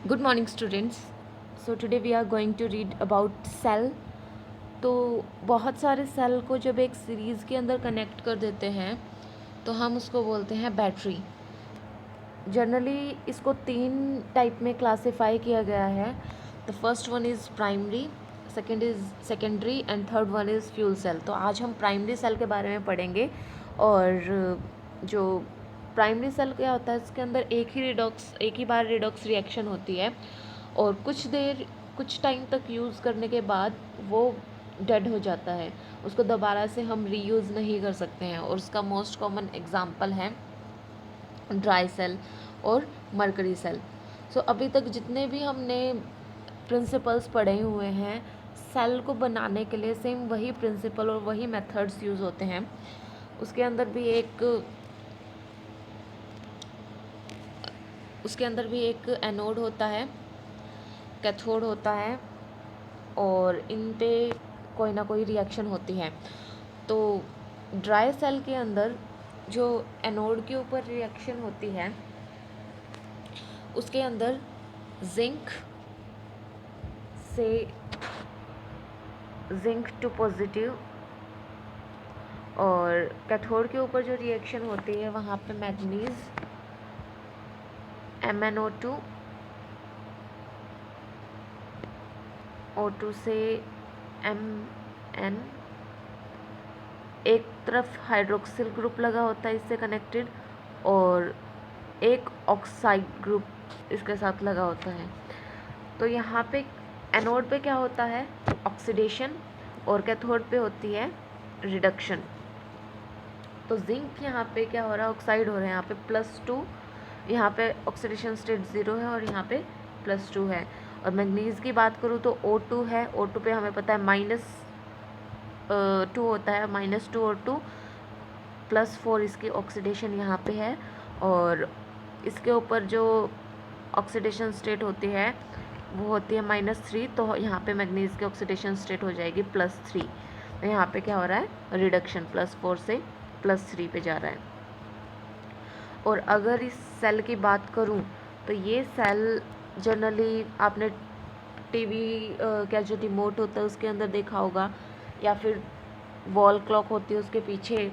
Good morning students. So today we are going to read about cell. तो बहुत सारे cell को जब एक सीरीज़ के अंदर कनेक्ट कर देते हैं तो हम उसको बोलते हैं बैटरी। जनरली इसको 3 टाइप में क्लासिफाई किया गया है। The first one is primary, second is secondary and third one is fuel cell. तो आज हम प्राइमरी सेल के बारे में पढ़ेंगे। और जो प्राइमरी सेल क्या होता है, इसके अंदर एक ही बार रिडॉक्स रिएक्शन होती है और कुछ टाइम तक यूज़ करने के बाद वो डेड हो जाता है। उसको दोबारा से हम रीयूज़ नहीं कर सकते हैं और उसका मोस्ट कॉमन एग्जांपल है ड्राई सेल और मरकरी सेल। सो अभी तक जितने भी हमने प्रिंसिपल्स पढ़े हुए हैं सेल को बनाने के लिए, सेम वही प्रिंसिपल और वही मेथड्स यूज़ होते हैं। उसके अंदर भी एक एनोड होता है, कैथोड होता है और इन पे कोई ना कोई रिएक्शन होती है। तो ड्राई सेल के अंदर जो एनोड के ऊपर रिएक्शन होती है उसके अंदर जिंक टू पॉजिटिव, और कैथोड के ऊपर जो रिएक्शन होती है वहाँ पे मैग्नीज MnO2 O2 से Mn, एक तरफ हाइड्रोक्सिल ग्रुप लगा होता है इससे कनेक्टेड और एक ऑक्साइड ग्रुप इसके साथ लगा होता है। तो यहाँ पे एनोड पे क्या होता है, ऑक्सीडेशन, और कैथोड पे होती है रिडक्शन। तो जिंक यहाँ पे क्या हो रहा है, ऑक्साइड हो रहा है, यहाँ पे +2, यहाँ पे ऑक्सीडेशन स्टेट 0 है और यहाँ पे +2 है। और मैग्नीज की बात करूँ तो O2 है, O2 पे हमें पता है -2 होता है, -2 O2 +4 इसकी ऑक्सीडेशन यहाँ पे है। और इसके ऊपर जो ऑक्सीडेशन स्टेट होती है वो होती है -3, तो यहाँ पे मैग्नीज की ऑक्सीडेशन स्टेट हो जाएगी +3। तो यहाँ पे क्या हो रहा है, रिडक्शन +4 से +3 पे जा रहा है। और अगर इस सेल की बात करूँ तो ये सेल जनरली आपने टीवी का जो रिमोट होता है उसके अंदर देखा होगा, या फिर वॉल क्लॉक होती है उसके पीछे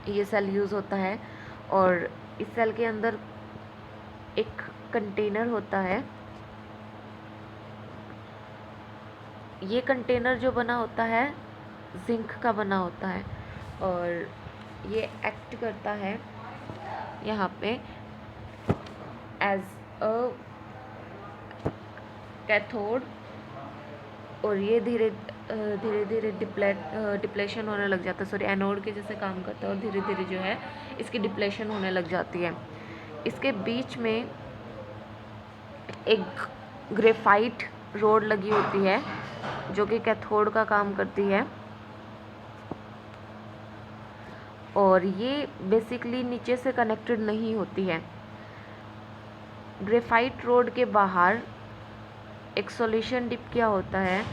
ये सेल यूज़ होता है। और इस सेल के अंदर एक कंटेनर होता है। ये कंटेनर जो बना होता है जिंक का बना होता है और ये एक्ट करता है यहाँ पे एज अ कैथोड, और ये धीरे धीरे डिप्लेशन होने लग जाता है, सॉरी एनोड के जैसे काम करता है और धीरे धीरे जो है इसकी डिप्लेशन होने लग जाती है। इसके बीच में एक ग्रेफाइट रोड लगी होती है जो कि कैथोड का काम करती है, और ये बेसिकली नीचे से कनेक्टेड नहीं होती है। ग्रेफाइट रोड के बाहर एक सॉल्यूशन डिप किया होता है,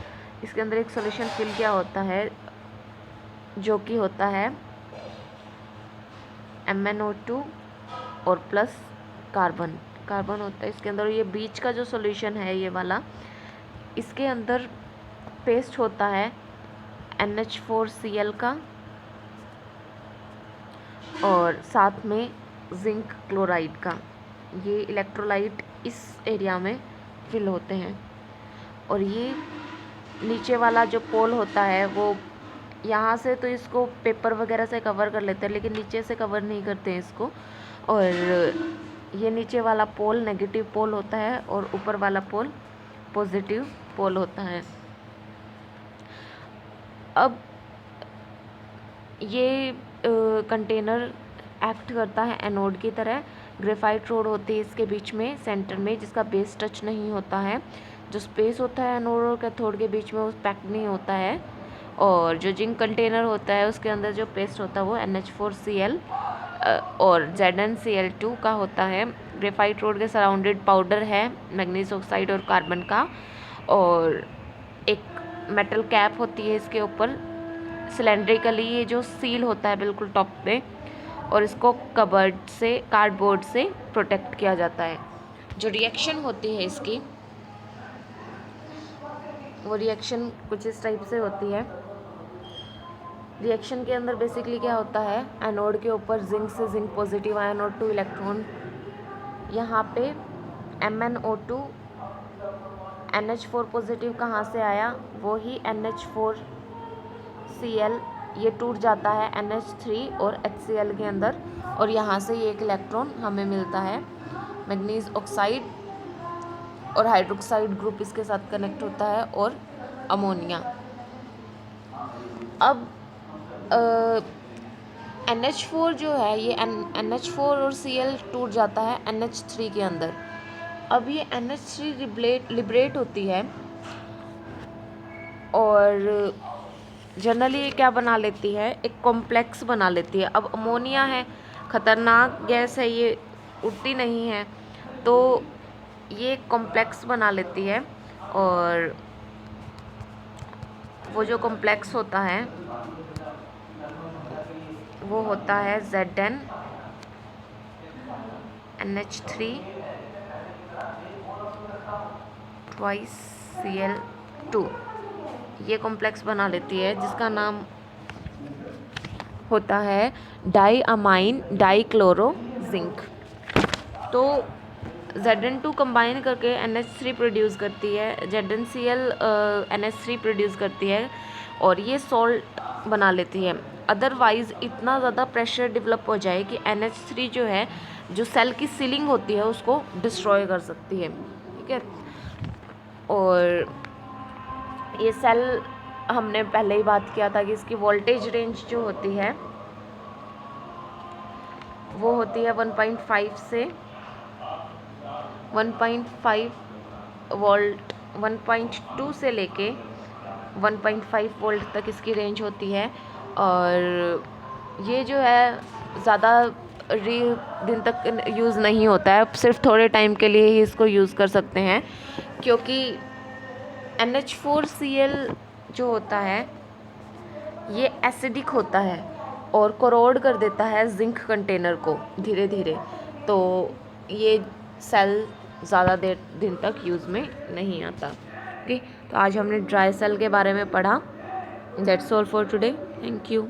इसके अंदर एक सॉल्यूशन फिल किया होता है जो कि होता है MnO2 और प्लस कार्बन होता है इसके अंदर। ये बीच का जो सॉल्यूशन है ये वाला, इसके अंदर पेस्ट होता है NH4Cl का और साथ में जिंक क्लोराइड का। ये इलेक्ट्रोलाइट इस एरिया में फिल होते हैं। और ये नीचे वाला जो पोल होता है वो यहाँ से तो इसको पेपर वगैरह से कवर कर लेते हैं, लेकिन नीचे से कवर नहीं करते हैं इसको। और ये नीचे वाला पोल नेगेटिव पोल होता है और ऊपर वाला पोल पॉजिटिव पोल होता है। अब ये कंटेनर एक्ट करता है एनोड की तरह। ग्रेफाइट रोड होती है इसके बीच में सेंटर में, जिसका बेस टच नहीं होता है। जो स्पेस होता है एनोड और कैथोड के बीच में वो पैक्ड नहीं होता है। और जो जिंक कंटेनर होता है उसके अंदर जो पेस्ट होता है वो NH4Cl और ZnCl2 का होता है। ग्रेफाइट रोड के सराउंडेड पाउडर है मैग्नीज ऑक्साइड और कार्बन का, और एक मेटल कैप होती है इसके ऊपर सिलेंड्रिकली, ये जो सील होता है बिल्कुल टॉप पे, और इसको कार्डबोर्ड से प्रोटेक्ट किया जाता है। जो रिएक्शन होती है इसकी, वो रिएक्शन कुछ इस टाइप से होती है। रिएक्शन के अंदर बेसिकली क्या होता है, एनोड के ऊपर जिंक से जिंक पॉजिटिव आयन और 2 इलेक्ट्रॉन, यहाँ पे MnO2 NH4 पॉजिटिव कहाँ से आया, वो ही NH4Cl, ये टूट जाता है NH3 और HCl के अंदर, और यहाँ से ये एक इलेक्ट्रॉन हमें मिलता है। मैग्नीज ऑक्साइड और हाइड्रोक्साइड ग्रुप इसके साथ कनेक्ट होता है, और अमोनिया। अब NH4 जो है, ये NH4 और Cl टूट जाता है NH3 के अंदर। अब ये NH3 लिबरेट होती है, और जनरली ये क्या बना लेती है, एक कॉम्प्लेक्स बना लेती है। अब अमोनिया है, ख़तरनाक गैस है, ये उड़ती नहीं है, तो ये कॉम्प्लेक्स बना लेती है, और वो जो कॉम्प्लेक्स होता है वो होता है ZnNH3 twice Cl2, ये कॉम्प्लेक्स बना लेती है, जिसका नाम होता है डाईअमाइन डाईक्लोरो जिंक। तो Zn2 कंबाइन करके NH3 प्रोड्यूस करती है, ZnCl NH3 प्रोड्यूस करती है, और ये सॉल्ट बना लेती है। अदरवाइज़ इतना ज़्यादा प्रेशर डेवलप हो जाए कि NH3 जो है, जो सेल की सीलिंग होती है, उसको डिस्ट्रॉय कर सकती है, ठीक है। और ये सेल, हमने पहले ही बात किया था कि इसकी वोल्टेज रेंज जो होती है वो होती है 1.5 से 1.5 वोल्ट, 1.2 से लेके 1.5 वोल्ट तक इसकी रेंज होती है। और ये जो है ज़्यादा दिन तक यूज़ नहीं होता है, सिर्फ थोड़े टाइम के लिए ही इसको यूज़ कर सकते हैं, क्योंकि NH4Cl जो होता है ये एसिडिक होता है और कोरोड कर देता है जिंक कंटेनर को धीरे धीरे, तो ये सेल ज़्यादा दिन तक यूज़ में नहीं आता। ओके, तो आज हमने ड्राई सेल के बारे में पढ़ा। That's all for today, thank you.